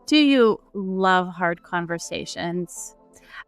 Do you love hard conversations?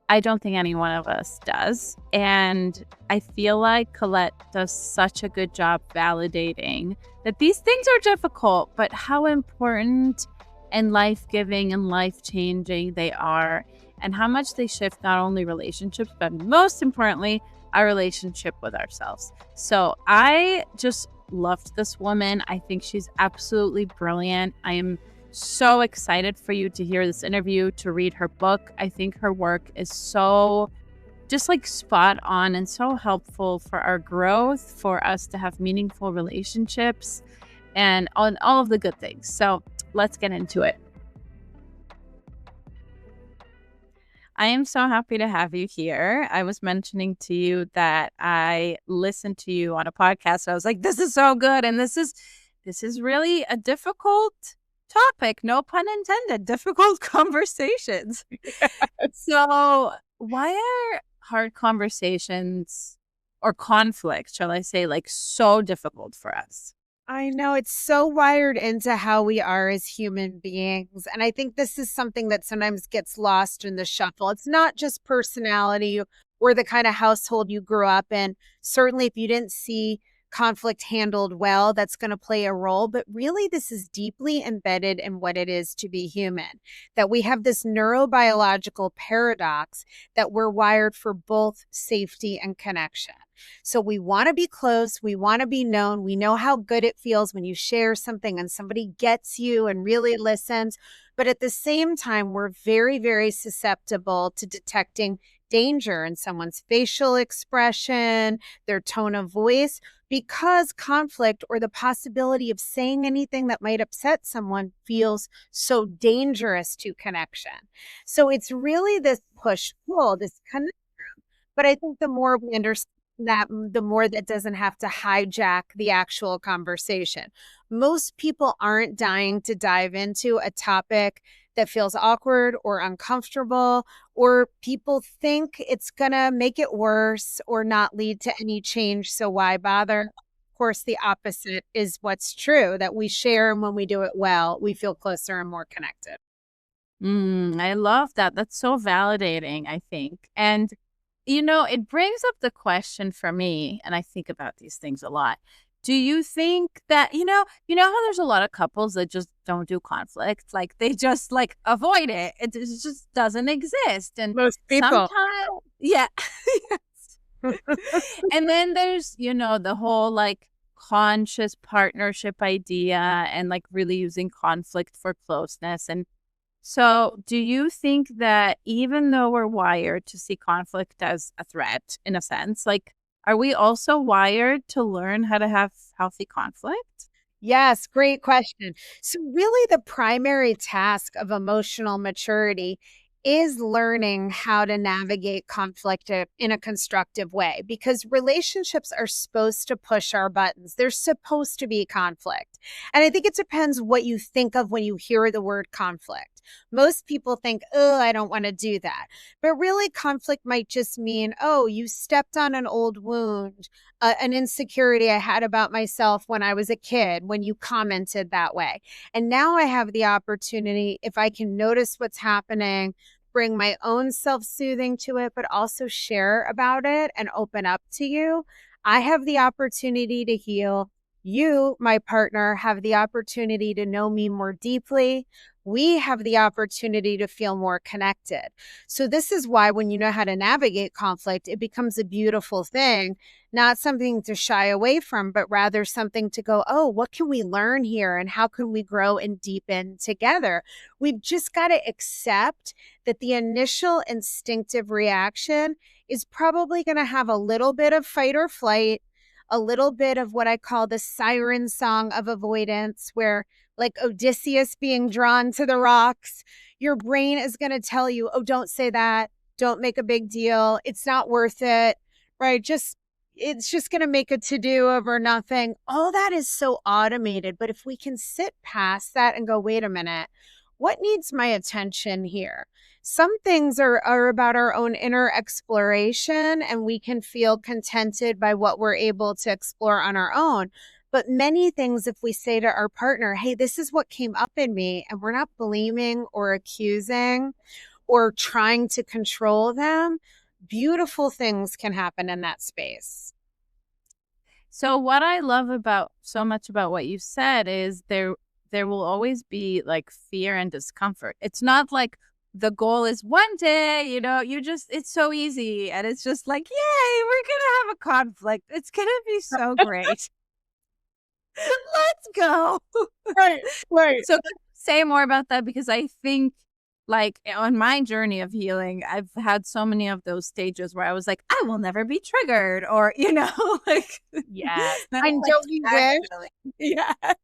I don't think any one of us does. And I feel like Colette does such a good job validating that these things are difficult, but how important and life-giving and life-changing they are, and how much they shift not only relationships, but most importantly, our relationship with ourselves. So I just loved this woman. I think she's absolutely brilliant. I am so excited for you to hear this interview, to read her book. I think her work is so just like spot on and so helpful for our growth, for us to have meaningful relationships and on all of the good things. So let's get into it. I am so happy to have you here. I was mentioning to you that I listened to you on a podcast. I was like, this is so good. And this is really a difficult topic, no pun intended, difficult conversations. So why are hard conversations or conflict, shall I say, like so difficult for us? I know it's so wired into how we are as human beings. And I think this is something that sometimes gets lost in the shuffle. It's not just personality or the kind of household you grew up in. Certainly, if you didn't see conflict handled well, that's going to play a role. But really, this is deeply embedded in what it is to be human, that we have this neurobiological paradox that we're wired for both safety and connection. So we want to be close. We want to be known. We know how good it feels when you share something and somebody gets you and really listens. But at the same time, we're very, very susceptible to detecting danger in someone's facial expression, their tone of voice, because conflict or the possibility of saying anything that might upset someone feels so dangerous to connection. So it's really this push-pull, this connection. But I think the more we understand that, the more that doesn't have to hijack the actual conversation. Most people aren't dying to dive into a topic that feels awkward or uncomfortable, or people think it's going to make it worse or not lead to any change. So why bother? Of course, the opposite is what's true, that we share, and when we do it well, we feel closer and more connected. I love that. That's so validating, I think. And it brings up the question for me, and I think about these things a lot. Do you think that, how there's a lot of couples that just don't do conflict, like they just like avoid it. It just doesn't exist. And Most people. sometimes, yeah. Yes. And then there's, the whole like conscious partnership idea and like really using conflict for closeness. And so do you think that even though we're wired to see conflict as a threat, in a sense, like, are we also wired to learn how to have healthy conflict? Yes, great question. So, really, the primary task of emotional maturity is learning how to navigate conflict in a constructive way, because relationships are supposed to push our buttons. There's supposed to be conflict. And I think it depends what you think of when you hear the word conflict. Most people think, oh, I don't want to do that. But really, conflict might just mean, oh, you stepped on an old wound, an insecurity I had about myself when I was a kid, when you commented that way. And now I have the opportunity, if I can notice what's happening, bring my own self-soothing to it, but also share about it and open up to you, I have the opportunity to heal. You, my partner, have the opportunity to know me more deeply. We have the opportunity to feel more connected. So this is why when you know how to navigate conflict, it becomes a beautiful thing, not something to shy away from, but rather something to go, oh, what can we learn here? And how can we grow and deepen together? We've just got to accept that the initial instinctive reaction is probably going to have a little bit of fight or flight, a little bit of what I call the siren song of avoidance, where like Odysseus being drawn to the rocks, your brain is going to tell you, oh, don't say that. Don't make a big deal. It's not worth it, right? It's just going to make a to-do over nothing. All that is so automated. But if we can sit past that and go, wait a minute, what needs my attention here? Some things are about our own inner exploration, and we can feel contented by what we're able to explore on our own. But many things, if we say to our partner, hey, this is what came up in me, and we're not blaming or accusing or trying to control them, beautiful things can happen in that space. So what I love about so much about what you said is there will always be like fear and discomfort. It's not like the goal is one day, you just it's so easy and it's just like, yay, we're gonna have a conflict. It's gonna be so great. Let's go. Right, right. So say more about that because I think like on my journey of healing, I've had so many of those stages where I was like, I will never be triggered or, like, Yes. then And like, don't you wish? Yes.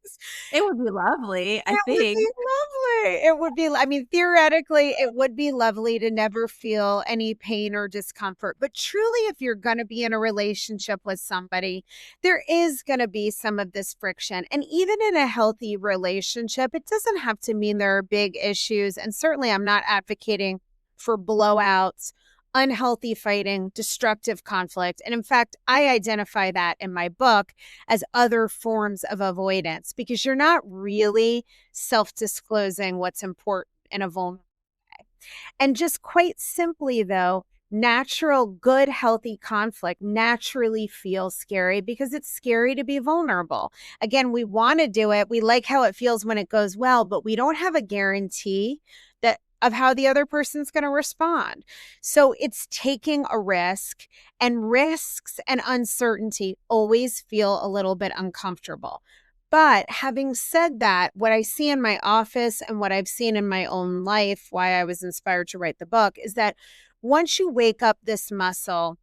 it would be lovely, I It would think. be lovely. It would be I mean, theoretically, it would be lovely to never feel any pain or discomfort. But truly, if you're gonna be in a relationship with somebody, there is gonna be some of this friction. And even in a healthy relationship, it doesn't have to mean there are big issues. And certainly, I'm not advocating for blowouts, unhealthy fighting, destructive conflict. And in fact, I identify that in my book as other forms of avoidance because you're not really self-disclosing what's important in a vulnerable way. And just quite simply, though, natural, good, healthy conflict naturally feels scary because it's scary to be vulnerable. Again, we want to do it. We like how it feels when it goes well, but we don't have a guarantee that of how the other person's going to respond. So it's taking a risk, and risks and uncertainty always feel a little bit uncomfortable. But having said that, what I see in my office and what I've seen in my own life, why I was inspired to write the book, is that once you wake up this muscle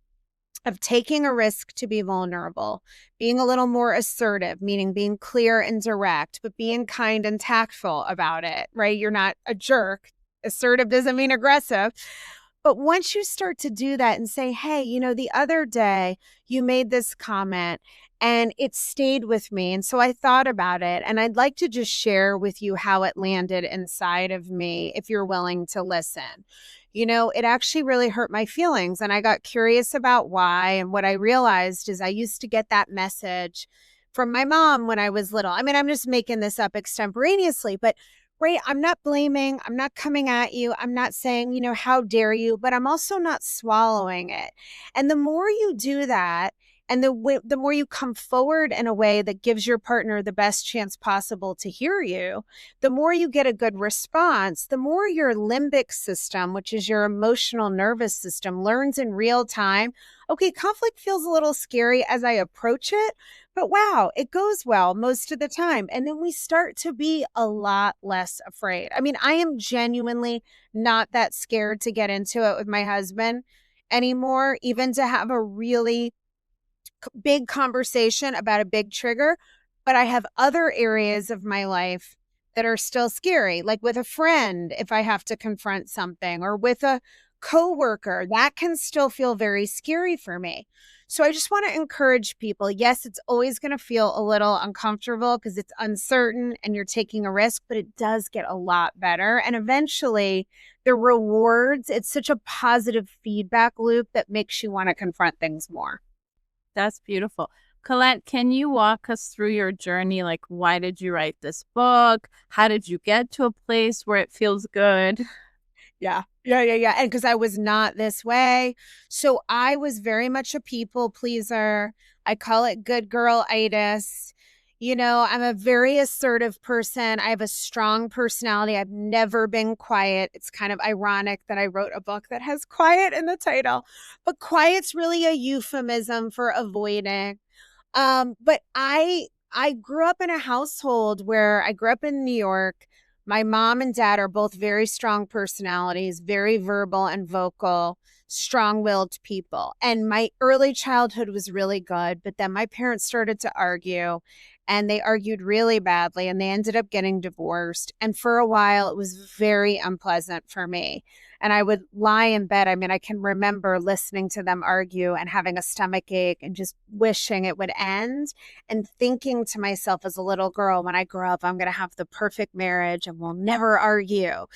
of taking a risk to be vulnerable, being a little more assertive, meaning being clear and direct, but being kind and tactful about it, right? You're not a jerk. Assertive doesn't mean aggressive. But once you start to do that and say, hey, the other day you made this comment and it stayed with me. And so I thought about it and I'd like to just share with you how it landed inside of me if you're willing to listen. It actually really hurt my feelings and I got curious about why. And what I realized is I used to get that message from my mom when I was little. I mean, I'm just making this up extemporaneously, but right, I'm not blaming, I'm not coming at you, I'm not saying, how dare you, but I'm also not swallowing it. And the more you do that, and the more you come forward in a way that gives your partner the best chance possible to hear you, the more you get a good response, the more your limbic system, which is your emotional nervous system, learns in real time, okay, conflict feels a little scary as I approach it, but wow, it goes well most of the time. And then we start to be a lot less afraid. I mean, I am genuinely not that scared to get into it with my husband anymore, even to have a really big conversation about a big trigger. But I have other areas of my life that are still scary, like with a friend, if I have to confront something, or with a coworker, that can still feel very scary for me. So I just want to encourage people. Yes, it's always going to feel a little uncomfortable because it's uncertain and you're taking a risk, but it does get a lot better. And eventually the rewards, it's such a positive feedback loop that makes you want to confront things more. That's beautiful. Colette, can you walk us through your journey? Like, why did you write this book? How did you get to a place where it feels good? Yeah. Yeah. And because I was not this way. So I was very much a people pleaser. I call it good girl-itis. I'm a very assertive person. I have a strong personality. I've never been quiet. It's kind of ironic that I wrote a book that has quiet in the title, but quiet's really a euphemism for avoiding. But I grew up in a household where I grew up in New York. My mom and dad are both very strong personalities, very verbal and vocal, strong-willed people. And my early childhood was really good, but then my parents started to argue and they argued really badly and they ended up getting divorced. And for a while, it was very unpleasant for me. And I would lie in bed. I mean, I can remember listening to them argue and having a stomach ache and just wishing it would end and thinking to myself as a little girl, when I grow up, I'm going to have the perfect marriage and we'll never argue.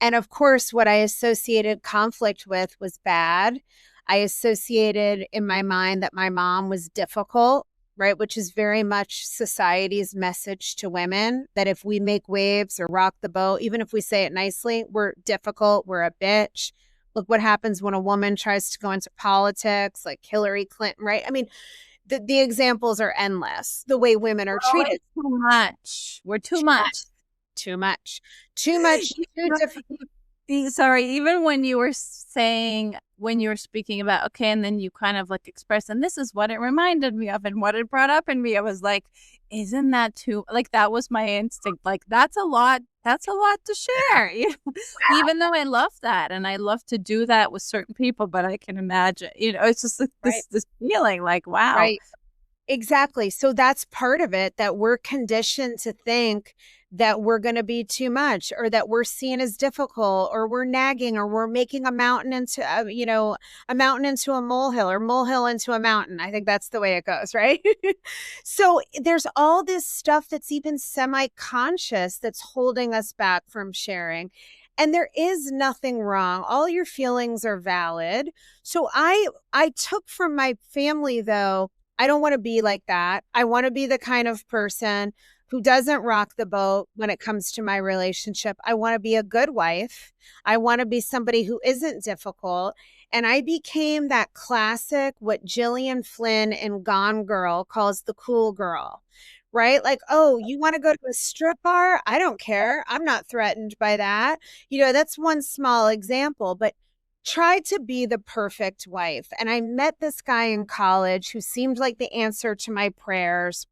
And of course, what I associated conflict with was bad. I associated in my mind that my mom was difficult, right? Which is very much society's message to women, that if we make waves or rock the boat, even if we say it nicely, we're difficult, we're a bitch. Look what happens when a woman tries to go into politics, like Hillary Clinton, right? I mean, the examples are endless, the way women are treated. Too much. We're too much. Too much. Too much. Too difficult. Sorry, even when you were saying, when you were speaking about, okay, and then you kind of like express, and this is what it reminded me of and what it brought up in me. I was like, isn't that too, like, that was my instinct. Like, that's a lot to share. Even though I love that and I love to do that with certain people, but I can imagine, it's just like this feeling like, wow. Right. Exactly. So that's part of it, that we're conditioned to think that we're going to be too much, or that we're seen as difficult, or we're nagging, or we're making a mountain into a mountain into a molehill, or molehill into a mountain. I think that's the way it goes, right? So there's all this stuff that's even semi-conscious that's holding us back from sharing. And there is nothing wrong. All your feelings are valid. So I took from my family, though, I don't want to be like that. I want to be the kind of person who doesn't rock the boat when it comes to my relationship. I want to be a good wife. I want to be somebody who isn't difficult. And I became that classic, what Gillian Flynn in Gone Girl calls the cool girl, right? Like, oh, you want to go to a strip bar? I don't care. I'm not threatened by that. That's one small example, but try to be the perfect wife. And I met this guy in college who seemed like the answer to my prayers.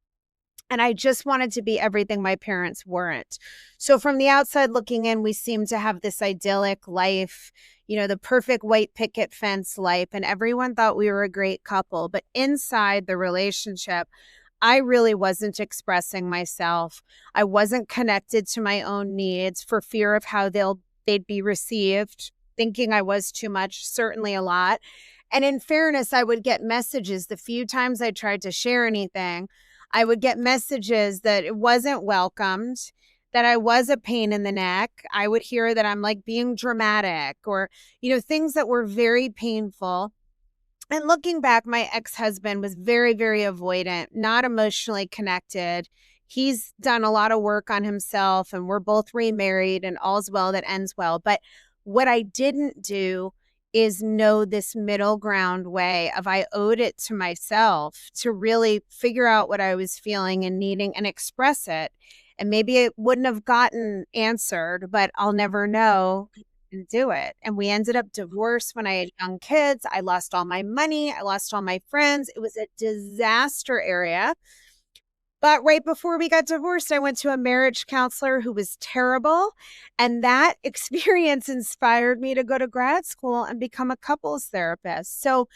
And I just wanted to be everything my parents weren't. So from the outside looking in, we seemed to have this idyllic life, the perfect white picket fence life. And everyone thought we were a great couple. But inside the relationship, I really wasn't expressing myself. I wasn't connected to my own needs for fear of how they'd be received, thinking I was too much, certainly a lot. And in fairness, I would get messages the few times I tried to share anything. I would get messages that it wasn't welcomed, that I was a pain in the neck. I would hear that I'm like being dramatic, or, things that were very painful. And looking back, my ex-husband was very, very avoidant, not emotionally connected. He's done a lot of work on himself, and we're both remarried, and all's well that ends well. But what I didn't do is know this middle ground way of, I owed it to myself to really figure out what I was feeling and needing and express it. And maybe it wouldn't have gotten answered, but I'll never know, and do it. And we ended up divorced when I had young kids. I lost all my money. I lost all my friends. It was a disaster area. But right before we got divorced, I went to a marriage counselor who was terrible. And that experience inspired me to go to grad school and become a couples therapist. So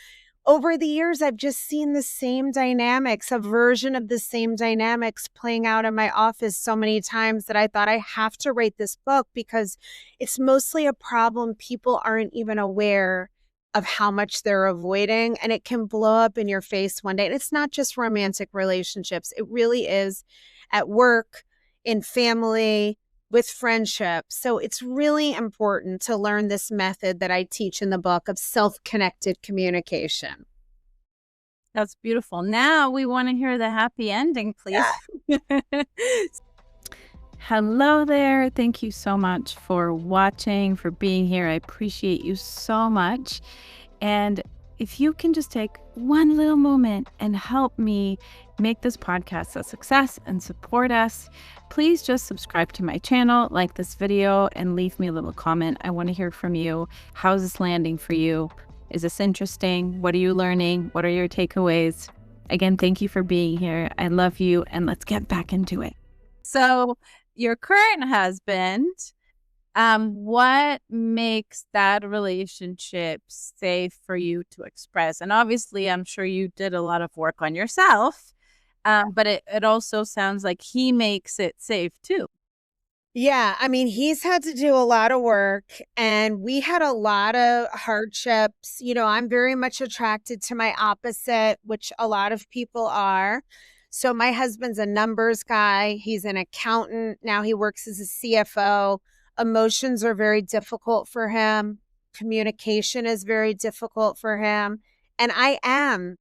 over the years, I've just seen the same dynamics, a version of the same dynamics playing out in my office so many times that I thought, I have to write this book, because it's mostly a problem people aren't even aware of how much they're avoiding, and it can blow up in your face one day. And it's not just romantic relationships. It really is at work, in family, with friendships. So it's really important to learn this method that I teach in the book of self-connected communication. That's beautiful. Now we want to hear the happy ending, please. Yeah. Hello there. Thank you so much for watching, for being here. I appreciate you so much. And if you can just take one little moment and help me make this podcast a success and support us, please just subscribe to my channel, like this video, and leave me a little comment. I want to hear from you. How's this landing for you? Is this interesting? What are you learning? What are your takeaways? Again, thank you for being here. I love you, and let's get back into it. So your current husband, what makes that relationship safe for you to express? And obviously, I'm sure you did a lot of work on yourself, but it also sounds like he makes it safe too. Yeah, I mean, he's had to do a lot of work, and we had a lot of hardships. I'm very much attracted to my opposite, which a lot of people are. So my husband's a numbers guy. He's an accountant. Now he works as a CFO. Emotions are very difficult for him. Communication is very difficult for him. And I am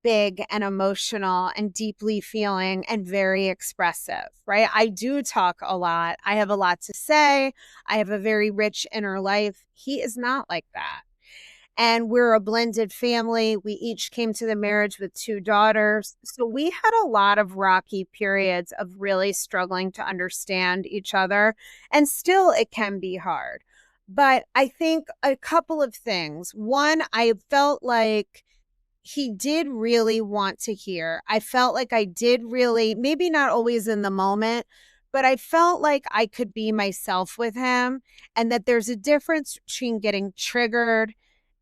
big and emotional and deeply feeling and very expressive, right? I do talk a lot. I have a lot to say. I have a very rich inner life. He is not like that. And we're a blended family. We each came to the marriage with 2 daughters. So we had a lot of rocky periods of really struggling to understand each other. And still, it can be hard. But I think a couple of things. One, I felt like he did really want to hear. I felt like I did really, maybe not always in the moment, but I felt like I could be myself with him, and that there's a difference between getting triggered,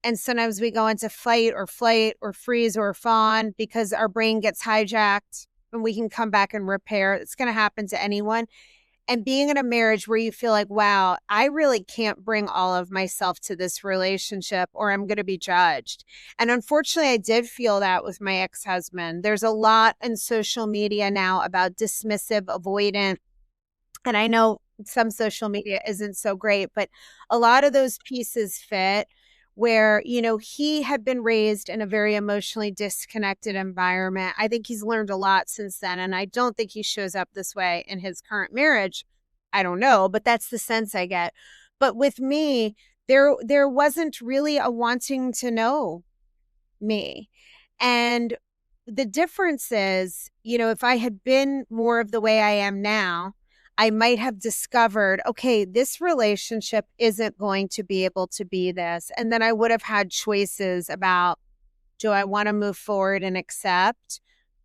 and sometimes we go into fight or flight or freeze or fawn because our brain gets hijacked, and we can come back and repair. It's going to happen to anyone. And being in a marriage where you feel like, wow, I really can't bring all of myself to this relationship or I'm going to be judged. And unfortunately, I did feel that with my ex-husband. There's a lot in social media now about dismissive, avoidant. And I know some social media isn't so great, but a lot of those pieces fit where, he had been raised in a very emotionally disconnected environment. I think he's learned a lot since then. And I don't think he shows up this way in his current marriage. I don't know, but that's the sense I get. But with me, there wasn't really a wanting to know me. And the difference is, if I had been more of the way I am now, I might have discovered, okay, this relationship isn't going to be able to be this. And then I would have had choices about, do I want to move forward and accept,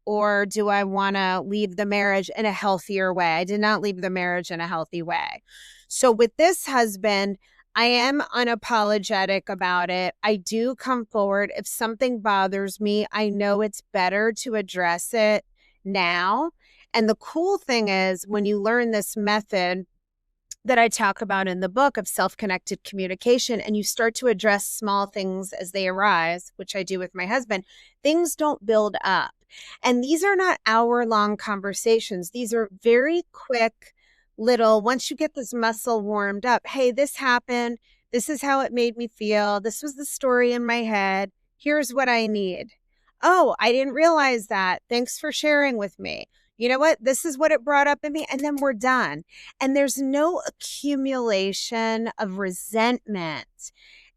or do I want to leave the marriage in a healthier way? I did not leave the marriage in a healthy way. So with this husband, I am unapologetic about it. I do come forward. If something bothers me, I know it's better to address it now. And the cool thing is, when you learn this method that I talk about in the book of self-connected communication, and you start to address small things as they arise, which I do with my husband, things don't build up. And these are not hour-long conversations. These are very quick little, once you get this muscle warmed up, hey, this happened. This is how it made me feel. This was the story in my head. Here's what I need. Oh, I didn't realize that. Thanks for sharing with me. You know what? This is what it brought up in me. And then we're done. And there's no accumulation of resentment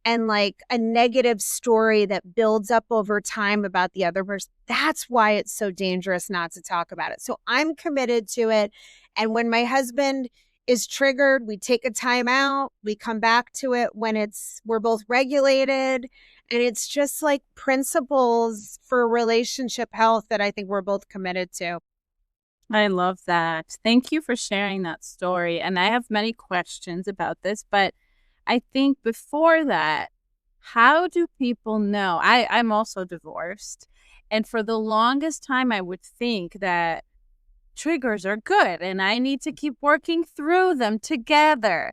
and like a negative story that builds up over time about the other person. That's why it's so dangerous not to talk about it. So I'm committed to it. And when my husband is triggered, we take a time out, we come back to it when we're both regulated. And it's just like principles for relationship health that I think we're both committed to. I love that. Thank you for sharing that story. And I have many questions about this, but I think before that, how do people know? I'm also divorced. And for the longest time, I would think that triggers are good and I need to keep working through them together.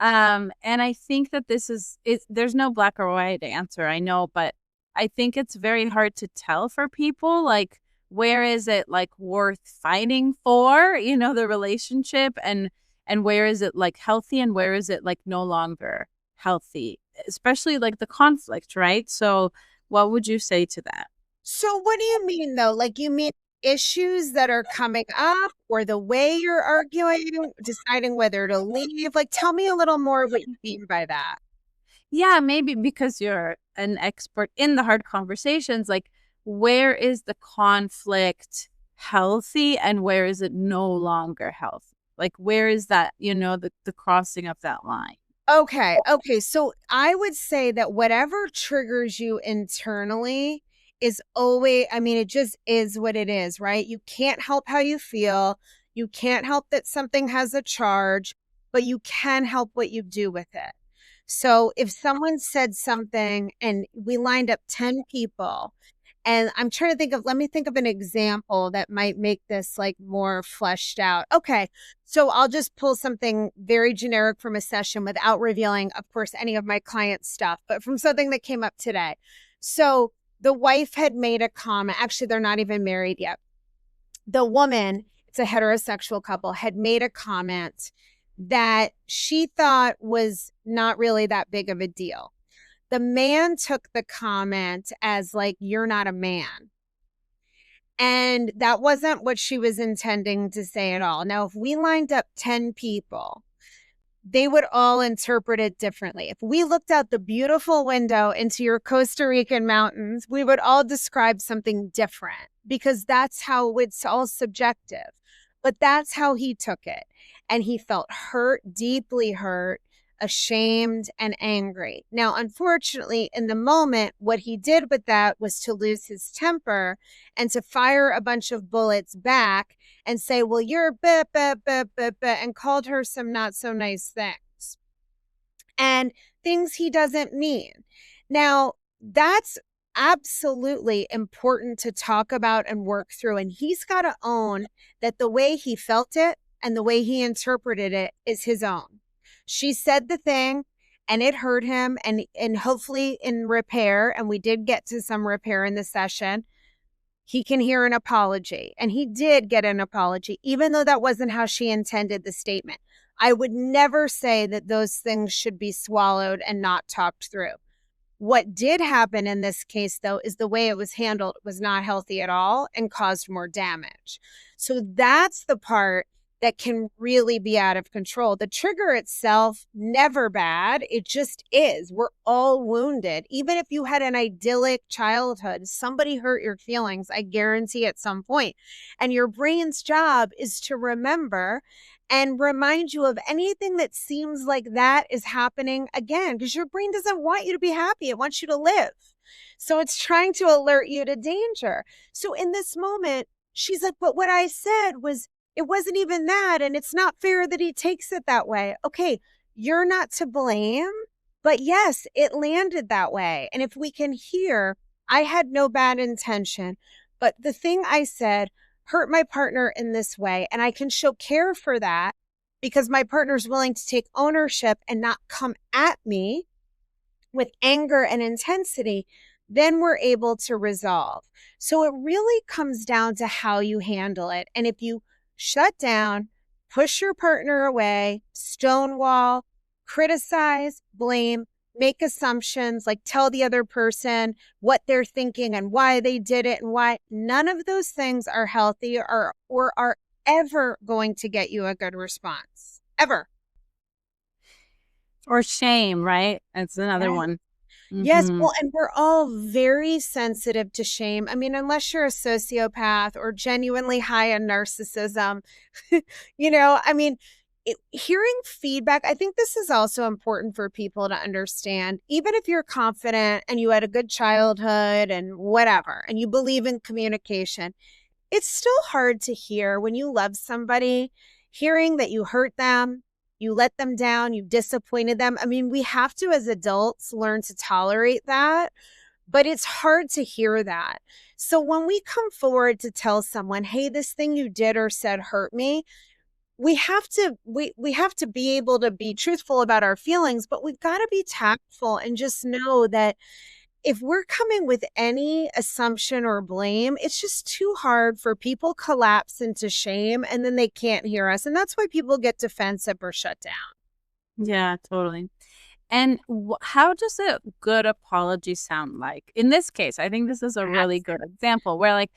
And I think that there's no black or white answer, I know, but I think it's very hard to tell for people, like, where is it like worth fighting for, the relationship, and where is it like healthy and where is it like no longer healthy, especially like the conflict, right? So what would you say to that? So what do you mean though? Like, you mean issues that are coming up, or the way you're arguing, deciding whether to leave? Like, tell me a little more what you mean by that. Yeah, maybe because you're an expert in the hard conversations, like, where is the conflict healthy and where is it no longer healthy? Like, where is that, the crossing of that line? Okay. Okay. So I would say that whatever triggers you internally is always, I mean, it just is what it is, right? You can't help how you feel. You can't help that something has a charge, but you can help what you do with it. So if someone said something and we lined up 10 people, and I'm trying to let me think of an example that might make this like more fleshed out. Okay. So I'll just pull something very generic from a session without revealing, of course, any of my clients' stuff, but from something that came up today. So the wife had made a comment. Actually, they're not even married yet. The woman, it's a heterosexual couple, had made a comment that she thought was not really that big of a deal. The man took the comment as like, you're not a man. And that wasn't what she was intending to say at all. Now, if we lined up 10 people, they would all interpret it differently. If we looked out the beautiful window into your Costa Rican mountains, we would all describe something different because that's how it's all subjective. But that's how he took it. And he felt hurt, deeply hurt, ashamed, and angry. Now, unfortunately, in the moment, what he did with that was to lose his temper and to fire a bunch of bullets back and say, well, you're and called her some not so nice things and things he doesn't mean. Now, that's absolutely important to talk about and work through. And he's got to own that the way he felt it and the way he interpreted it is his own. She said the thing and it hurt him, and hopefully in repair, and we did get to some repair in the session, he can hear an apology. And he did get an apology, even though that wasn't how she intended the statement. I would never say that those things should be swallowed and not talked through. What did happen in this case, though, is the way it was handled was not healthy at all and caused more damage. So that's the part that can really be out of control. The trigger itself, never bad. It just is. We're all wounded. Even if you had an idyllic childhood, somebody hurt your feelings, I guarantee at some point. And your brain's job is to remember and remind you of anything that seems like that is happening again, because your brain doesn't want you to be happy. It wants you to live. So it's trying to alert you to danger. So in this moment, she's like, but what I said was, it wasn't even that. And it's not fair that he takes it that way. Okay, you're not to blame, but yes, it landed that way. And if we can hear, I had no bad intention, but the thing I said hurt my partner in this way. And I can show care for that because my partner's willing to take ownership and not come at me with anger and intensity. Then we're able to resolve. So it really comes down to how you handle it. And if you shut down, push your partner away, stonewall, criticize, blame, make assumptions, like tell the other person what they're thinking and why they did it and why, none of those things are healthy or are ever going to get you a good response. Ever. Or shame, right? That's another one. Yes, well, and we're all very sensitive to shame. I mean, unless you're a sociopath or genuinely high in narcissism, I mean, hearing feedback, I think this is also important for people to understand. Even if you're confident and you had a good childhood and whatever, and you believe in communication, it's still hard to hear when you love somebody, hearing that you hurt them, you let them down, you disappointed them. I mean, we have to, as adults, learn to tolerate that, but it's hard to hear that. So when we come forward to tell someone, hey, this thing you did or said hurt me, we have to be able to be truthful about our feelings, but we've got to be tactful and just know that if we're coming with any assumption or blame, it's just too hard for people collapse into shame and then they can't hear us. And that's why people get defensive or shut down. Yeah, totally. And how does a good apology sound like? In this case, I think this is a really good example where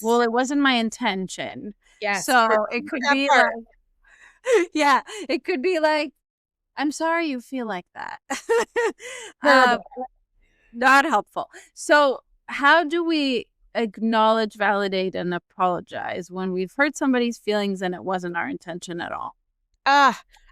well, it wasn't my intention. Yes. So it could be like, yeah, it could be like, I'm sorry you feel like that. Not helpful. So how do we acknowledge, validate, and apologize when we've hurt somebody's feelings and it wasn't our intention at all?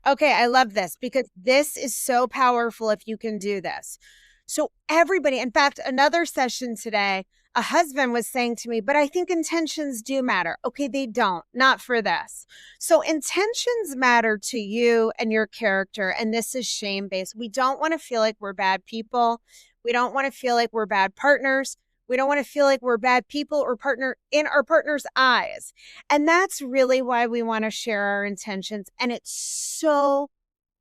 Okay. I love this because this is so powerful if you can do this. So everybody, in fact, another session today, a husband was saying to me, but I think intentions do matter. Okay, they don't, not for this. So intentions matter to you and your character. And this is shame-based. We don't want to feel like we're bad people. We don't want to feel like we're bad partners. We don't want to feel like we're bad people or partner in our partner's eyes. And that's really why we want to share our intentions. And it's so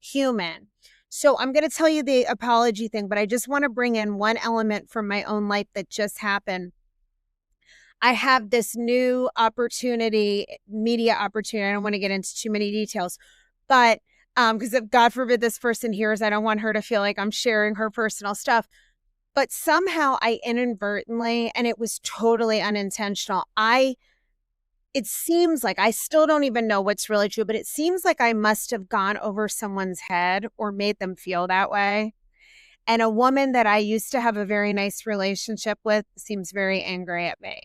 human. So I'm going to tell you the apology thing, but I just want to bring in one element from my own life that just happened. I have this new opportunity, media opportunity. I don't want to get into too many details, but because if God forbid this person hears, I don't want her to feel like I'm sharing her personal stuff. But somehow I inadvertently, and it was totally unintentional, it seems like, I still don't even know what's really true, but it seems like I must have gone over someone's head or made them feel that way. And a woman that I used to have a very nice relationship with seems very angry at me.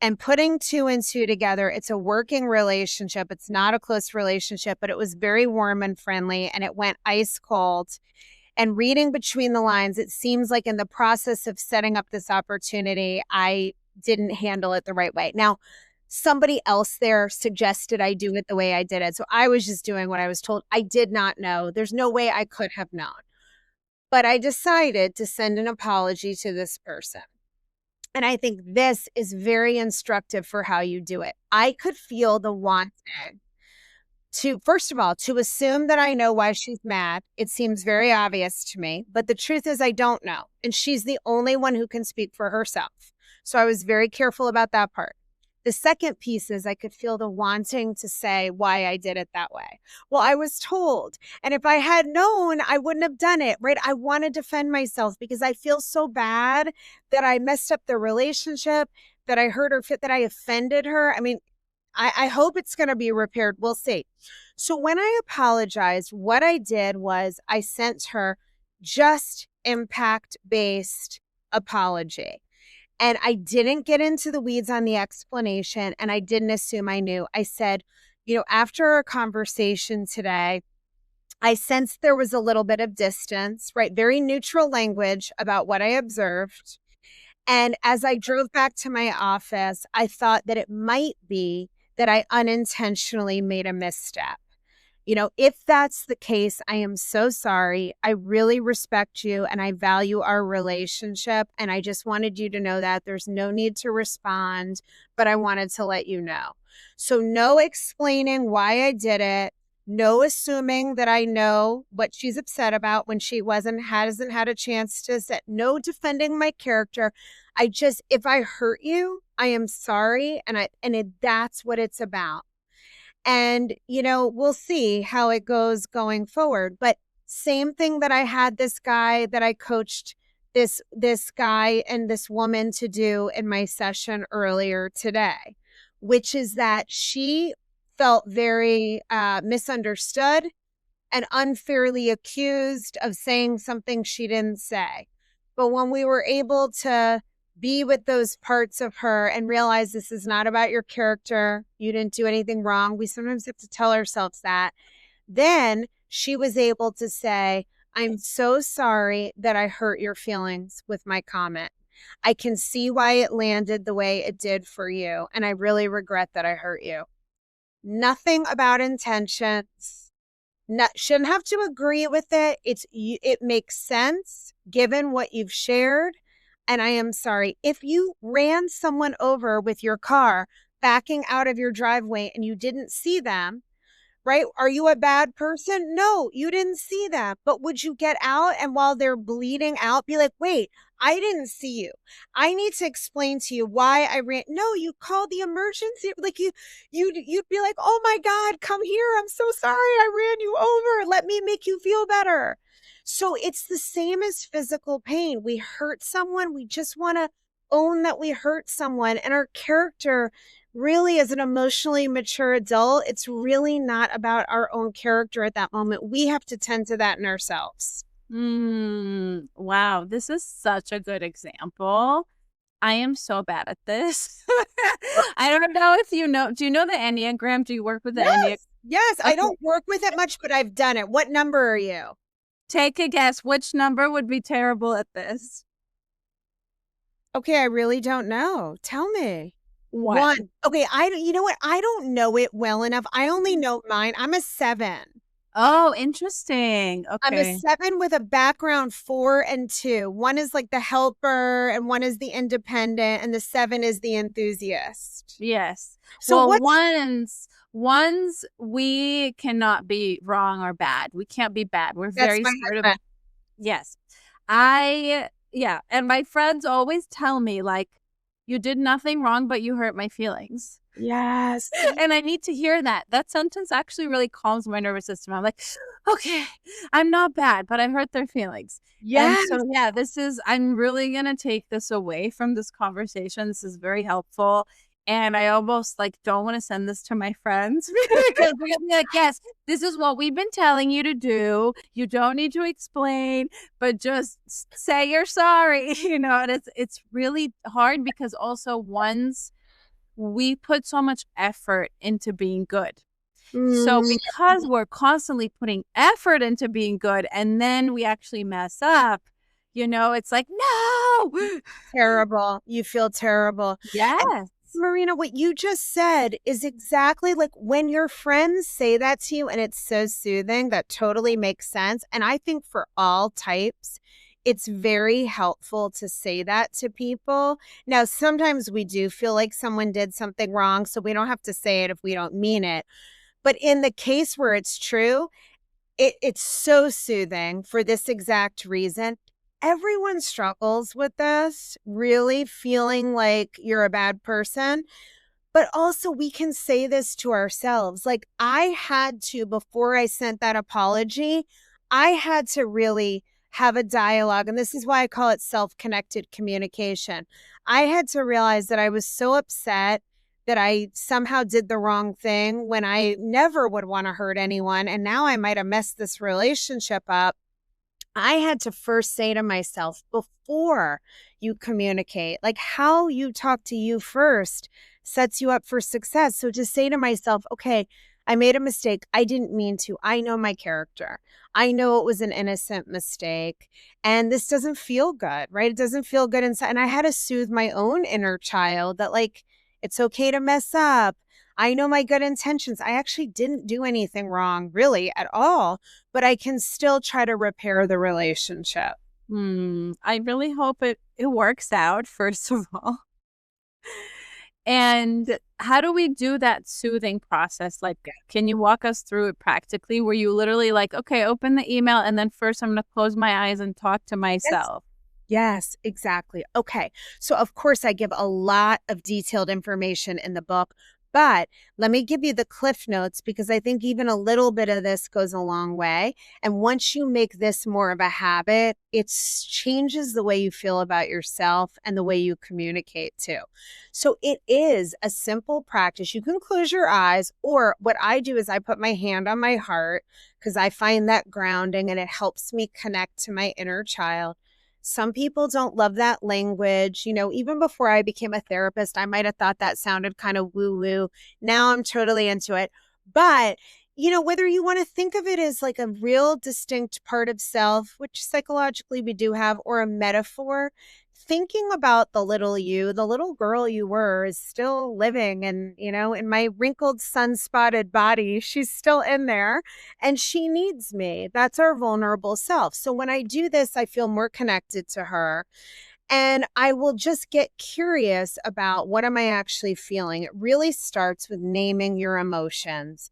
And putting two and two together, it's a working relationship. It's not a close relationship, but it was very warm and friendly, and it went ice cold. And reading between the lines, it seems like in the process of setting up this opportunity, I didn't handle it the right way. Now, somebody else there suggested I do it the way I did it. So I was just doing what I was told. I did not know. There's no way I could have known. But I decided to send an apology to this person. And I think this is very instructive for how you do it. I could feel the wanting to, first of all, to assume that I know why she's mad. It seems very obvious to me, but the truth is I don't know. And she's the only one who can speak for herself. So I was very careful about that part. The second piece is I could feel the wanting to say why I did it that way. Well, I was told, and if I had known, I wouldn't have done it, right? I want to defend myself because I feel so bad that I messed up the relationship, that I hurt her, that I offended her. I mean, I hope it's going to be repaired. We'll see. So when I apologized, what I did was I sent her just impact-based apology. And I didn't get into the weeds on the explanation, and I didn't assume I knew. I said, after our conversation today, I sensed there was a little bit of distance, right? Very neutral language about what I observed. And as I drove back to my office, I thought that it might be that I unintentionally made a misstep. If that's the case, I am so sorry. I really respect you and I value our relationship. And I just wanted you to know that there's no need to respond, but I wanted to let you know. So no explaining why I did it. No assuming that I know what she's upset about when she hasn't had a chance to say. No defending my character. If I hurt you, I am sorry. That's what it's about. And, we'll see how it goes going forward. But same thing that I had this guy that I coached this guy and this woman to do in my session earlier today, which is that she felt very misunderstood and unfairly accused of saying something she didn't say. But when we were able to be with those parts of her and realize this is not about your character, you didn't do anything wrong. We sometimes have to tell ourselves that. Then she was able to say, I'm so sorry that I hurt your feelings with my comment. I can see why it landed the way it did for you, and I really regret that I hurt you. Nothing about intentions. Shouldn't have to agree with it. It makes sense given what you've shared. And I am sorry. If you ran someone over with your car backing out of your driveway and you didn't see them, right? Are you a bad person? No, you didn't see them. But would you get out and while they're bleeding out, be like, wait, I didn't see you. I need to explain to you why I ran. No, you called the emergency. Like you'd be like, oh my God, come here. I'm so sorry. I ran you over. Let me make you feel better. So it's the same as physical pain. We hurt someone. We just want to own that we hurt someone. And our character really, as an emotionally mature adult, it's really not about our own character at that moment. We have to tend to that in ourselves. Wow. This is such a good example. I am so bad at this. I don't know if you know. Do you know the Enneagram? Do you work with the Enneagram? Yes. Okay. I don't work with it much, but I've done it. What number are you? Take a guess. Which number would be terrible at this? Okay, I really don't know. Tell me. What? 1. Okay, you know what? I don't know it well enough. I only know mine. I'm a 7. Oh, interesting. Okay. I'm a 7 with a background 4 and 2. 1 is like the helper and 1 is the independent and the 7 is the enthusiast. Yes. So ones we cannot be wrong or bad. We can't be bad. We're very sort of. Yes. And my friends always tell me, like, You did nothing wrong, but you hurt my feelings. Yes. And I need to hear that. That sentence actually really calms my nervous system. I'm like, okay, I'm not bad, but I hurt their feelings. And Yes. so, yeah, I'm really going to take this away from this conversation. This is very helpful. And I almost like don't want to send this to my friends because they're gonna be like, yes, this is what we've been telling you to do. You don't need to explain, but just say you're sorry. And it's really hard because also once we put so much effort into being good. So Mm, because we're constantly putting effort into being good and then we actually mess up, it's like, no. terrible. You feel terrible. And Yes. Marina, what you just said is exactly like when your friends say that to you and it's so soothing, that totally makes sense. And I think for all types, it's very helpful to say that to people. Now, sometimes we do feel like someone did something wrong, so we don't have to say it if we don't mean it. But in the case where it's true, it's so soothing for this exact reason. Everyone struggles with this, really feeling like you're a bad person. But also, we can say this to ourselves. Like, I had to, before I sent that apology, I had to really have a dialogue. And this is why I call it self-connected communication. I had to realize that I was so upset that I somehow did the wrong thing when I never would want to hurt anyone. And now I might have messed this relationship up. I had to first say to myself before you communicate, like how you talk to you first sets you up for success. So to say to myself, okay, I made a mistake. I didn't mean to. I know my character. I know it was an innocent mistake. And this doesn't feel good, right? It doesn't feel good inside. And I had to soothe my own inner child that, like, it's okay to mess up. I know my good intentions. I actually didn't do anything wrong, really, at all, but I can still try to repair the relationship. I really hope it works out, first of all. And how do we do that soothing process? Like, can you walk us through it practically? Where you literally like, okay, open the email and then first I'm going to close my eyes and talk to Yes. myself. Yes, exactly. Okay. So, of course, I give a lot of detailed information in the book, but let me give you the cliff notes because I think even a little bit of this goes a long way. And once you make this more of a habit, it changes the way you feel about yourself and the way you communicate too. So, it is a simple practice. You can close your eyes, or what I do is I put my hand on my heart because I find that grounding and it helps me connect to my inner child. Some people don't love that language. Even before I became a therapist, I might have thought that sounded kind of woo woo. Now I'm totally into it. But, whether you want to think of it as like a real distinct part of self, which psychologically we do have, or a metaphor, thinking about the little you, the little girl you were, is still living. And, in my wrinkled, sun spotted body, she's still in there and she needs me. That's our vulnerable self. So when I do this, I feel more connected to her. And I will just get curious about what am I actually feeling. It really starts with naming your emotions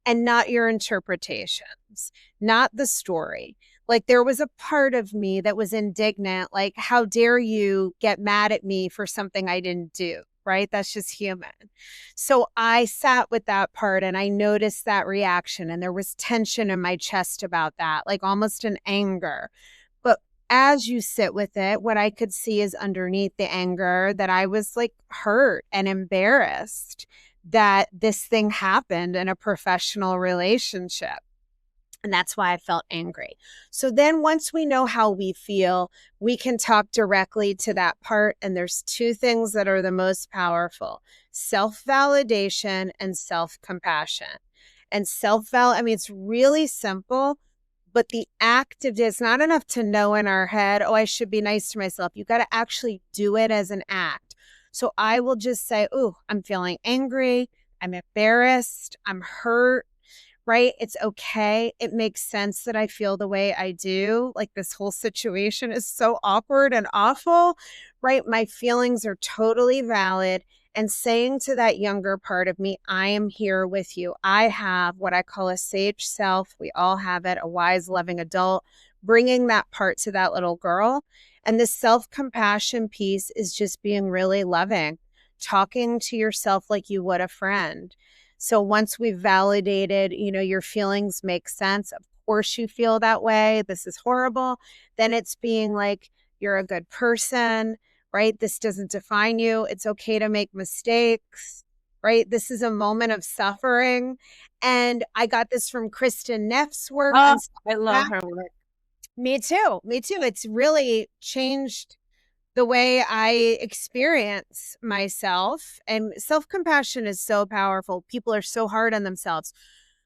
and not your interpretations, not the story. Like, there was a part of me that was indignant, like, how dare you get mad at me for something I didn't do, right? That's just human. So I sat with that part and I noticed that reaction, and there was tension in my chest about that, like almost an anger. But as you sit with it, what I could see is underneath the anger that I was like hurt and embarrassed that this thing happened in a professional relationship. And that's why I felt angry. So then once we know how we feel, we can talk directly to that part. And there's two things that are the most powerful: self-validation and self-compassion. And I mean, it's really simple, but the act of it's not enough to know in our head, oh, I should be nice to myself. You got to actually do it as an act. So I will just say, oh, I'm feeling angry. I'm embarrassed. I'm hurt. Right? It's okay. It makes sense that I feel the way I do. Like, this whole situation is so awkward and awful, right? My feelings are totally valid. And saying to that younger part of me, I am here with you. I have what I call a sage self. We all have it, a wise, loving adult, bringing that part to that little girl. And the self-compassion piece is just being really loving, talking to yourself like you would a friend. So once we've validated, your feelings make sense. Of course you feel that way. This is horrible. Then it's being like, you're a good person, right? This doesn't define you. It's okay to make mistakes, right? This is a moment of suffering. And I got this from Kristen Neff's work Oh, on I love her work. Me too. Me too. It's really changed the way I experience myself. And self-compassion is so powerful. People are so hard on themselves.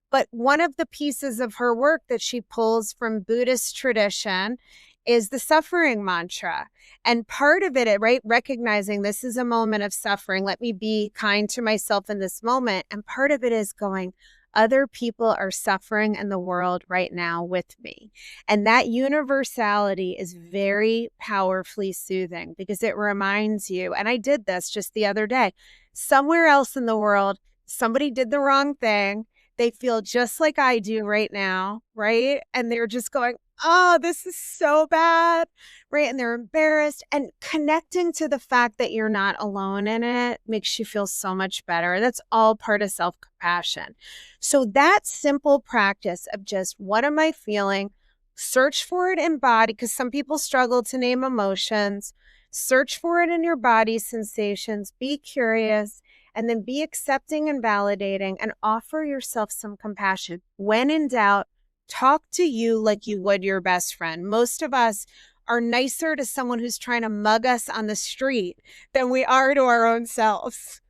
But one of the pieces of her work that she pulls from Buddhist tradition is the suffering mantra. And part of it, right, recognizing this is a moment of suffering. Let me be kind to myself in this moment. And part of it is going, other people are suffering in the world right now with me. And that universality is very powerfully soothing because it reminds you, and I did this just the other day, somewhere else in the world, somebody did the wrong thing. They feel just like I do right now, right? And they're just going, oh, this is so bad, right? And they're embarrassed. And connecting to the fact that you're not alone in it makes you feel so much better. That's all part of self-compassion. So that simple practice of just, what am I feeling? Search for it in body, because some people struggle to name emotions. Search for it in your body sensations. Be curious. And then be accepting and validating and offer yourself some compassion. When in doubt, talk to you like you would your best friend. Most of us are nicer to someone who's trying to mug us on the street than we are to our own selves.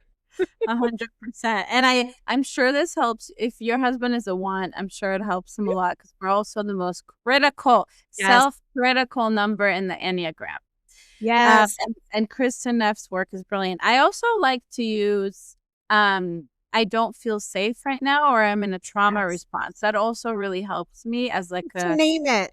100%. And I'm sure this helps. If your husband is a one, I'm sure it helps him a lot because we're also the most critical, self-critical number in the Enneagram. Yes. And Kristen Neff's work is brilliant. I also like to use I don't feel safe right now, or I'm in a trauma response. That also really helps me as like to name it.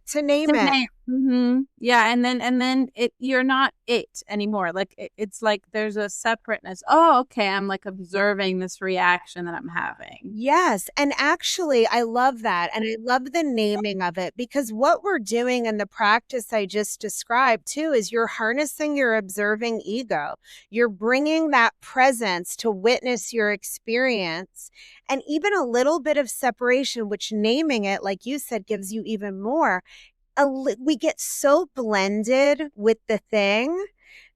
Mm-hmm. Yeah, and then you're not it anymore. Like it's like there's a separateness. Oh, okay, I'm like observing this reaction that I'm having. Yes. And actually, I love that. And I love the naming of it, because what we're doing in the practice I just described too is you're harnessing your observing ego. You're bringing that presence to witness your experience, and even a little bit of separation, which naming it, like you said, gives you even more. We get so blended with the thing,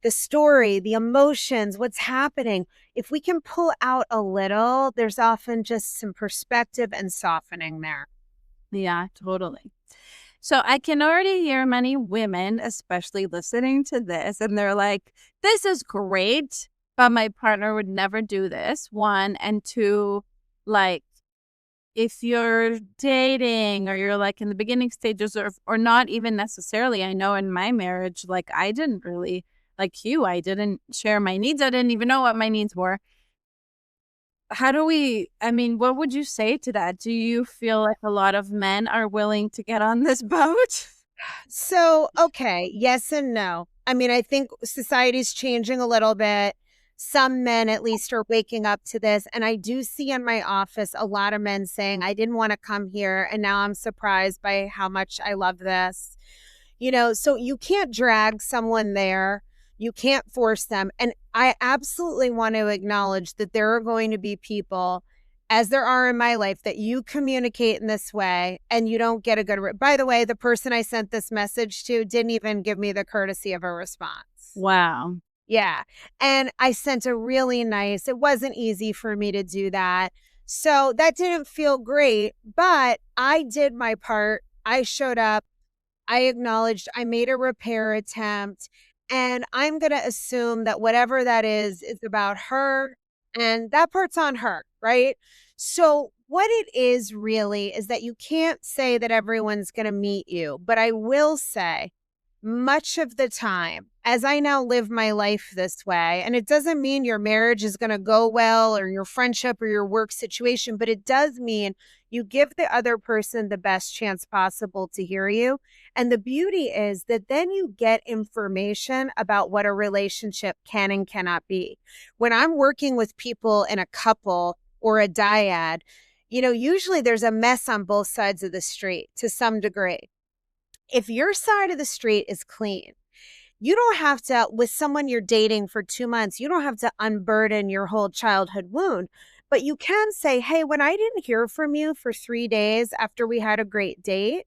the story, the emotions, what's happening. If we can pull out a little, there's often just some perspective and softening there. Yeah, totally. So I can already hear many women, especially listening to this, and they're like, this is great, but my partner would never do this. One, and two, like, if you're dating or you're like in the beginning stages or not even necessarily, I know in my marriage, like I didn't really, like you, I didn't share my needs. I didn't even know what my needs were. What would you say to that? Do you feel like a lot of men are willing to get on this boat? So, okay, yes and no. I think society's changing a little bit. Some men at least are waking up to this. And I do see in my office a lot of men saying, I didn't want to come here, and now I'm surprised by how much I love this. So you can't drag someone there. You can't force them. And I absolutely want to acknowledge that there are going to be people, as there are in my life, that you communicate in this way and you don't get a good by the way, the person I sent this message to didn't even give me the courtesy of a response. Wow. Yeah. And I sent a really nice, it wasn't easy for me to do that. So that didn't feel great, but I did my part. I showed up. I acknowledged, I made a repair attempt, and I'm going to assume that whatever that is about her, and that part's on her, right? So what it is really is that you can't say that everyone's going to meet you, but I will say much of the time, as I now live my life this way, and it doesn't mean your marriage is going to go well or your friendship or your work situation, but it does mean you give the other person the best chance possible to hear you. And the beauty is that then you get information about what a relationship can and cannot be. When I'm working with people in a couple or a dyad, usually there's a mess on both sides of the street to some degree. If your side of the street is clean, You don't have to, with someone you're dating for 2 months, you don't have to unburden your whole childhood wound. But you can say, hey, when I didn't hear from you for 3 days after we had a great date,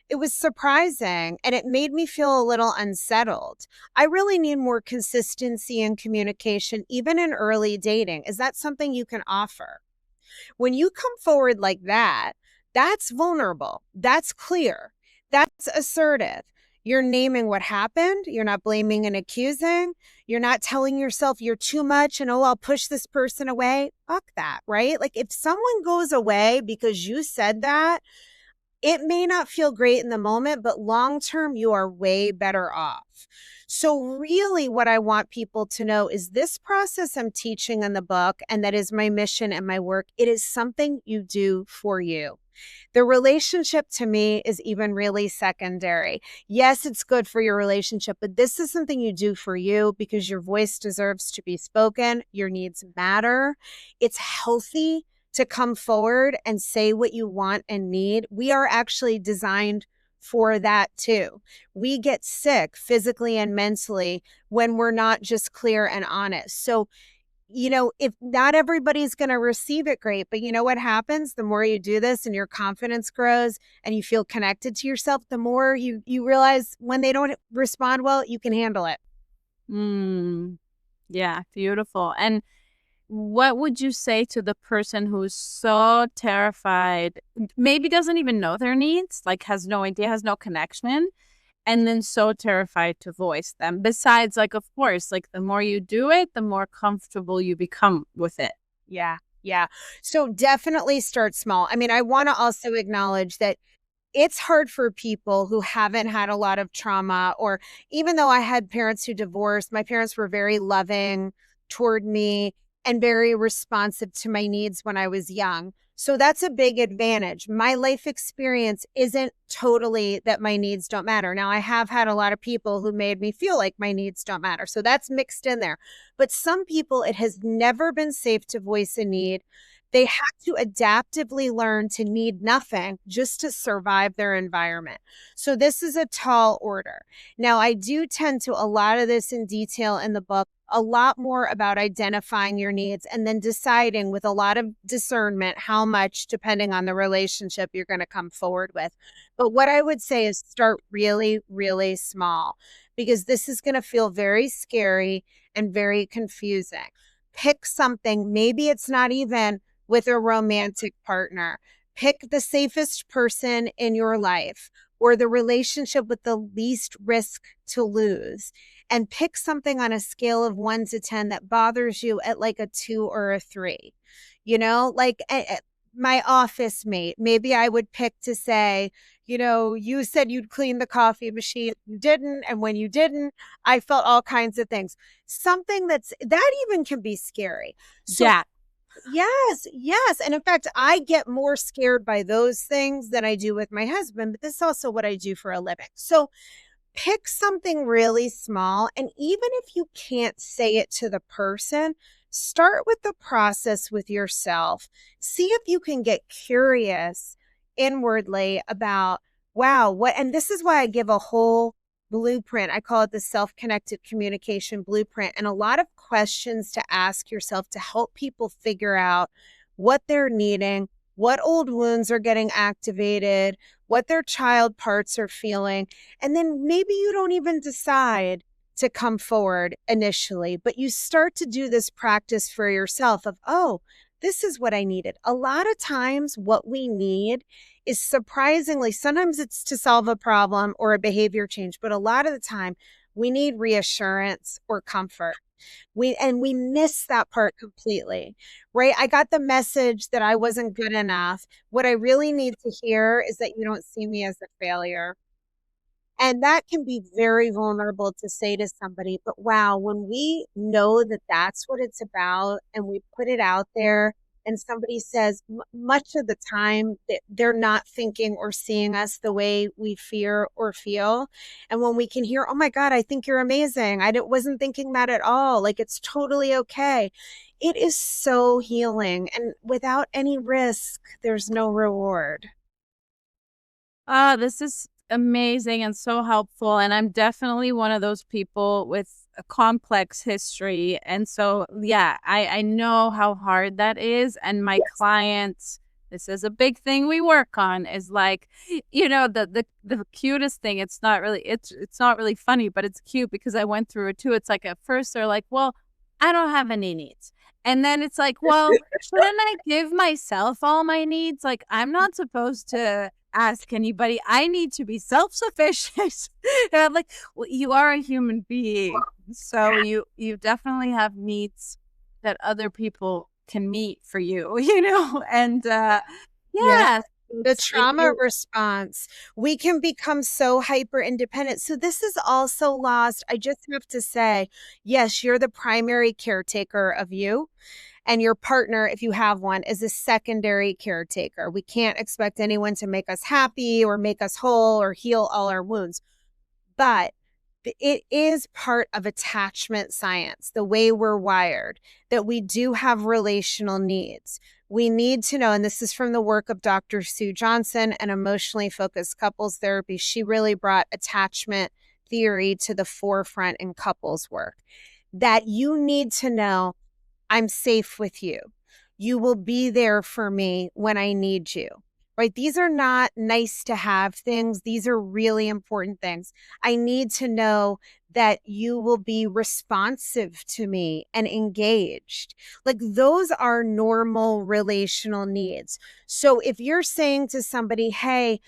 it was surprising and it made me feel a little unsettled. I really need more consistency in communication, even in early dating. Is that something you can offer? When you come forward like that, that's vulnerable. That's clear. That's assertive. You're naming what happened. You're not blaming and accusing. You're not telling yourself you're too much and, oh, I'll push this person away. Fuck that, right? Like if someone goes away because you said that, it may not feel great in the moment, but long term, you are way better off. So, really, what I want people to know is this process I'm teaching in the book, and that is my mission and my work. It is something you do for you. The relationship to me is even really secondary. Yes, it's good for your relationship, but this is something you do for you because your voice deserves to be spoken. Your needs matter. It's healthy to come forward and say what you want and need. We are actually designed for that too. We get sick physically and mentally when we're not just clear and honest. So, if not everybody's going to receive it, great. But you know what happens? The more you do this and your confidence grows and you feel connected to yourself, the more you realize when they don't respond well, you can handle it. Yeah, beautiful. And what would you say to the person who's so terrified, maybe doesn't even know their needs, like has no idea, has no connection, and then so terrified to voice them? Besides, like, of course, like the more you do it, the more comfortable you become with it. Yeah. Yeah. So definitely start small. I mean, I want to also acknowledge that it's hard for people who haven't had a lot of trauma, or even though I had parents who divorced, my parents were very loving toward me and very responsive to my needs when I was young. So that's a big advantage. My life experience isn't totally that my needs don't matter. Now, I have had a lot of people who made me feel like my needs don't matter. So that's mixed in there. But some people, it has never been safe to voice a need. They have to adaptively learn to need nothing just to survive their environment. So this is a tall order. Now, I do tend to a lot of this in detail in the book, a lot more about identifying your needs and then deciding with a lot of discernment how much, depending on the relationship, you're going to come forward with. But what I would say is start really, really small, because this is going to feel very scary and very confusing. Pick something. Maybe it's not even with a romantic partner. Pick the safest person in your life or the relationship with the least risk to lose, and pick something on a scale of 1 to 10 that bothers you at like a 2 or a 3. Like my office mate, maybe I would pick to say, you said you'd clean the coffee machine, you didn't, and when you didn't, I felt all kinds of things. Something that even can be scary. So Yeah. yes, yes. And in fact, I get more scared by those things than I do with my husband, but this is also what I do for a living. So pick something really small. And even if you can't say it to the person, start with the process with yourself. See if you can get curious inwardly about, wow, and this is why I give a whole blueprint. I call it the self-connected communication blueprint, and a lot of questions to ask yourself to help people figure out what they're needing, what old wounds are getting activated, what their child parts are feeling. And then maybe you don't even decide to come forward initially, but you start to do this practice for yourself of, oh, this is what I needed. A lot of times what we need is surprisingly, sometimes it's to solve a problem or a behavior change, but a lot of the time we need reassurance or comfort. We miss that part completely, right? I got the message that I wasn't good enough. What I really need to hear is that you don't see me as a failure. And that can be very vulnerable to say to somebody, but wow, when we know that that's what it's about and we put it out there and somebody says much of the time that they're not thinking or seeing us the way we fear or feel. And when we can hear, oh my God, I think you're amazing. Wasn't thinking that at all. Like it's totally okay. It is so healing. And without any risk, there's no reward. This is amazing and so helpful. And I'm definitely one of those people with a complex history. And so, yeah, I know how hard that is. And my clients, this is a big thing we work on, is like, the cutest thing. It's not really funny, but it's cute because I went through it too. It's like at first they're like, well, I don't have any needs. And then it's like, well, shouldn't I give myself all my needs? Like, I'm not supposed to ask anybody. I need to be self-sufficient. And I'm like, well, you are a human being. So you definitely have needs that other people can meet for you, And Yeah. The it's trauma response, we can become so hyper independent. So this is also lost. I just have to say, yes, you're the primary caretaker of you. And your partner, if you have one, is a secondary caretaker. We can't expect anyone to make us happy or make us whole or heal all our wounds. But it is part of attachment science, the way we're wired, that we do have relational needs. We need to know, and this is from the work of Dr. Sue Johnson and emotionally focused couples therapy. She really brought attachment theory to the forefront in couples work, that you need to know, I'm safe with you. You will be there for me when I need you, right? These are not nice to have things. These are really important things. I need to know that you will be responsive to me and engaged. Like those are normal relational needs. So if you're saying to somebody, hey,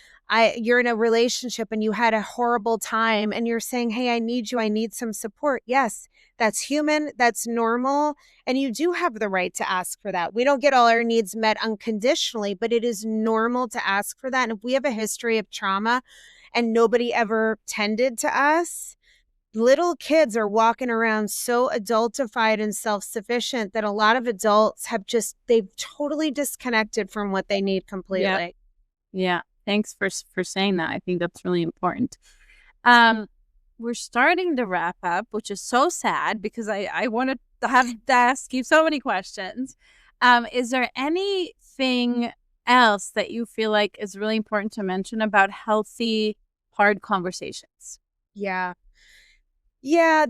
you're in a relationship and you had a horrible time and you're saying, hey, I need you, I need some support. Yes, that's human, that's normal. And you do have the right to ask for that. We don't get all our needs met unconditionally, but it is normal to ask for that. And if we have a history of trauma and nobody ever tended to us, little kids are walking around so adultified and self-sufficient that a lot of adults they've totally disconnected from what they need completely. Yeah. Thanks for saying that. I think that's really important. We're starting to wrap up, which is so sad because I wanted to have to ask you so many questions. Is there anything else that you feel like is really important to mention about healthy, hard conversations? Yeah. Yeah,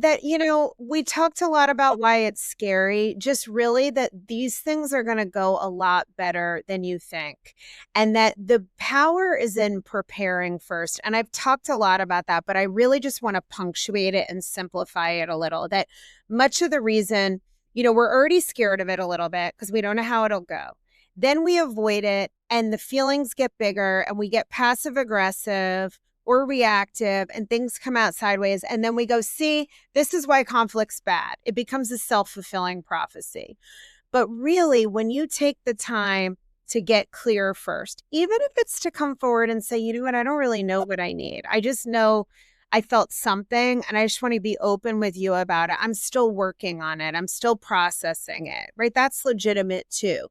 we talked a lot about why it's scary, just really that these things are going to go a lot better than you think. And that the power is in preparing first. And I've talked a lot about that, but I really just want to punctuate it and simplify it a little. That much of the reason, we're already scared of it a little bit because we don't know how it'll go. Then we avoid it and the feelings get bigger and we get passive aggressive or reactive and things come out sideways. And then we go, see, this is why conflict's bad. It becomes a self-fulfilling prophecy. But really, when you take the time to get clear first, even if it's to come forward and say, you know what, I don't really know what I need. I just know I felt something and I just want to be open with you about it. I'm still working on it. I'm still processing it, right? That's legitimate too.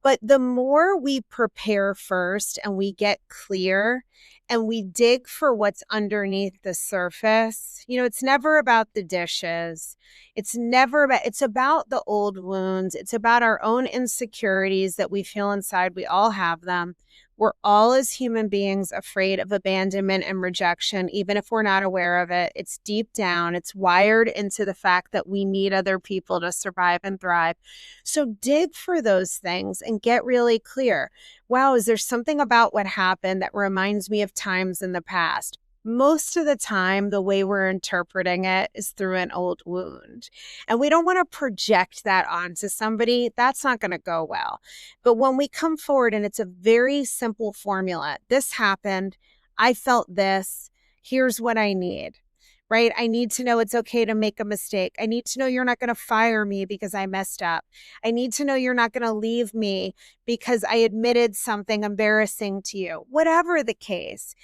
But the more we prepare first and we get clear and we dig for what's underneath the surface, it's never about the dishes. It's about the old wounds. It's about our own insecurities that we feel inside. We all have them. We're all, as human beings, afraid of abandonment and rejection, even if we're not aware of it. It's deep down. It's wired into the fact that we need other people to survive and thrive. So dig for those things and get really clear. Wow, is there something about what happened that reminds me of times in the past? Most of the time, the way we're interpreting it is through an old wound. And we don't want to project that onto somebody. That's not going to go well. But when we come forward and it's a very simple formula, this happened, I felt this, here's what I need, right? I need to know it's okay to make a mistake. I need to know you're not going to fire me because I messed up. I need to know you're not going to leave me because I admitted something embarrassing to you. Whatever the case,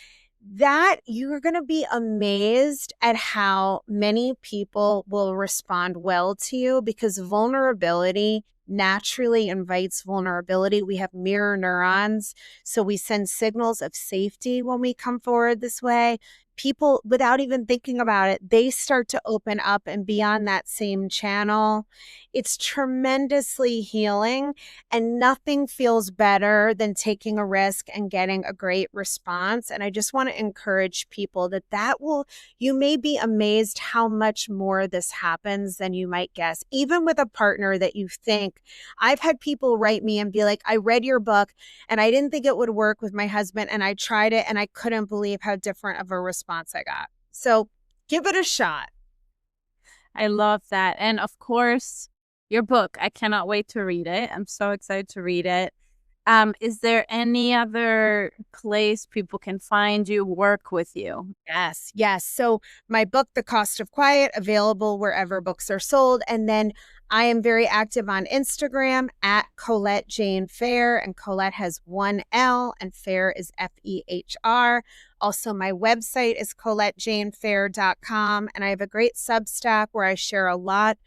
that you're going to be amazed at how many people will respond well to you because vulnerability naturally invites vulnerability. We have mirror neurons, so we send signals of safety when we come forward this way. People, without even thinking about it, they start to open up and be on that same channel. It's tremendously healing, and nothing feels better than taking a risk and getting a great response. And I just want to encourage people that will, you may be amazed how much more this happens than you might guess, even with a partner that you think. I've had people write me and be like, I read your book and I didn't think it would work with my husband, and I tried it and I couldn't believe how different of a response I got. So give it a shot. I love that. And of course, your book. I cannot wait to read it. I'm so excited to read it. Is there any other place people can find you, work with you? Yes, yes. So my book, The Cost of Quiet, available wherever books are sold. And then I am very active on Instagram at Colette Jane Fehr, and Colette has one L and Fehr is Fehr. Also, my website is ColetteJaneFehr.com, and I have a great Substack where I share a lot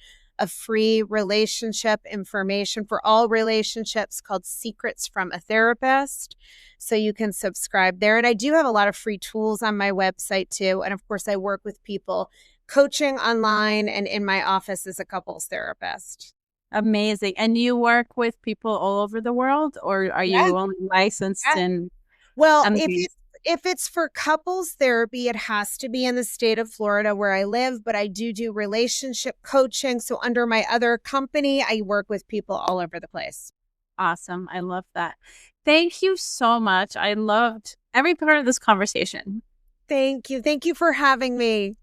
of free relationship information for all relationships called Secrets from a Therapist. So you can subscribe there. And I do have a lot of free tools on my website too. And of course, I work with people coaching online and in my office as a couples therapist. Amazing. And you work with people all over the world, or are Yeah. you only licensed Yeah. in Well, MD? if it's for couples therapy, it has to be in the state of Florida where I live, but I do relationship coaching. So under my other company, I work with people all over the place. Awesome. I love that. Thank you so much. I loved every part of this conversation. Thank you. Thank you for having me.